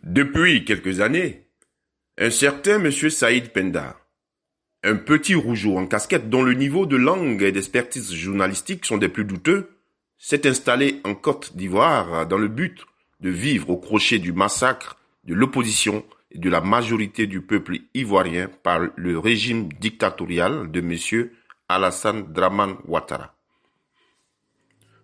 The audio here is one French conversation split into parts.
Depuis quelques années, un certain monsieur Saïd Penda, un petit rougeau en casquette dont le niveau de langue et d'expertise journalistique sont des plus douteux, s'est installé en Côte d'Ivoire dans le but de vivre au crochet du massacre de l'opposition et de la majorité du peuple ivoirien par le régime dictatorial de monsieur Alassane Dramane Ouattara.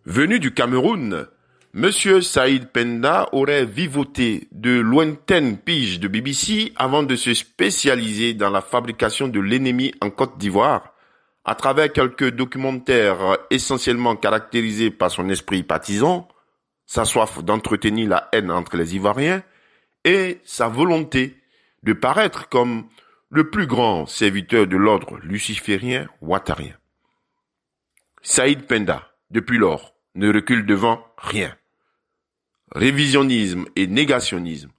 Venu du Cameroun, monsieur Saïd Penda aurait vivoté de lointaines piges de BBC avant de se spécialiser dans la fabrication de l'ennemi en Côte d'Ivoire, à travers quelques documentaires essentiellement caractérisés par son esprit partisan, sa soif d'entretenir la haine entre les Ivoiriens et sa volonté de paraître comme le plus grand serviteur de l'ordre luciférien ouattarien. Saïd Penda, depuis lors, ne recule devant rien. Révisionnisme et négationnisme,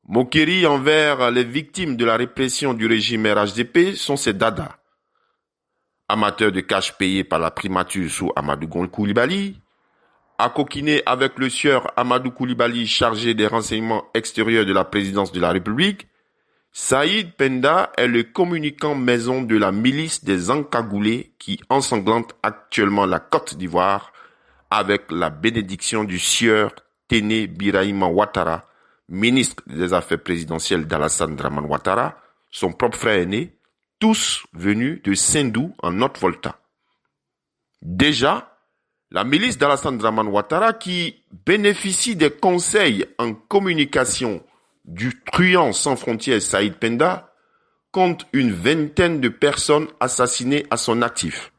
moquerie envers les victimes de la répression du régime RHDP sont ses dadas. Amateur de cash payé par la primature sous Amadou Gon Coulibaly, à coquiner avec le sieur Amadou Coulibaly chargé des renseignements extérieurs de la présidence de la République, Saïd Penda est le communicant maison de la milice des encagoulés qui ensanglante actuellement la Côte d'Ivoire avec la bénédiction du sieur Téné Birahima Ouattara, ministre des Affaires présidentielles d'Alassane Dramane Ouattara, son propre frère aîné, tous venus de Sindou en Haute-Volta. Déjà, la milice d'Alassane Dramane Ouattara, qui bénéficie des conseils en communication du truand sans frontières Saïd Penda, compte une vingtaine de personnes assassinées à son actif.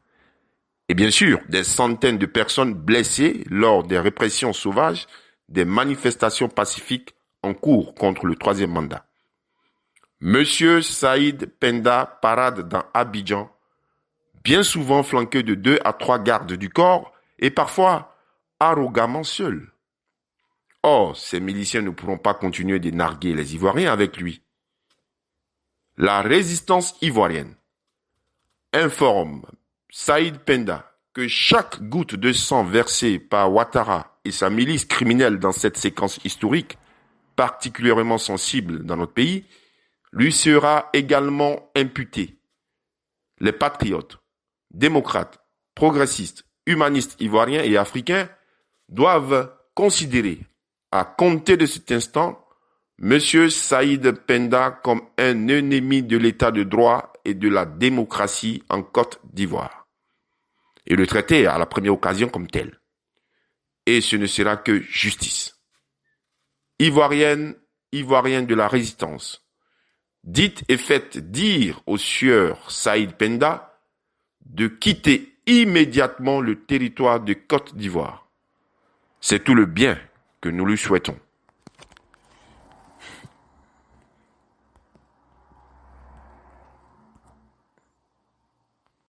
Et bien sûr, des centaines de personnes blessées lors des répressions sauvages des manifestations pacifiques en cours contre le troisième mandat. Monsieur Saïd Penda parade dans Abidjan, bien souvent flanqué de 2 à 3 gardes du corps et parfois arrogamment seul. Or, ces miliciens ne pourront pas continuer de narguer les Ivoiriens avec lui. La résistance ivoirienne informe Saïd Penda que chaque goutte de sang versée par Ouattara et sa milice criminelle dans cette séquence historique, particulièrement sensible dans notre pays, lui sera également imputée. Les patriotes, démocrates, progressistes, humanistes ivoiriens et africains doivent considérer, à compter de cet instant, M. Saïd Penda comme un ennemi de l'état de droit et de la démocratie en Côte d'Ivoire, et le traiter à la première occasion comme tel. Et ce ne sera que justice. Ivoirienne, Ivoiriens de la résistance, dites et faites dire au sieur Saïd Penda de quitter immédiatement le territoire de Côte d'Ivoire. C'est tout le bien que nous lui souhaitons.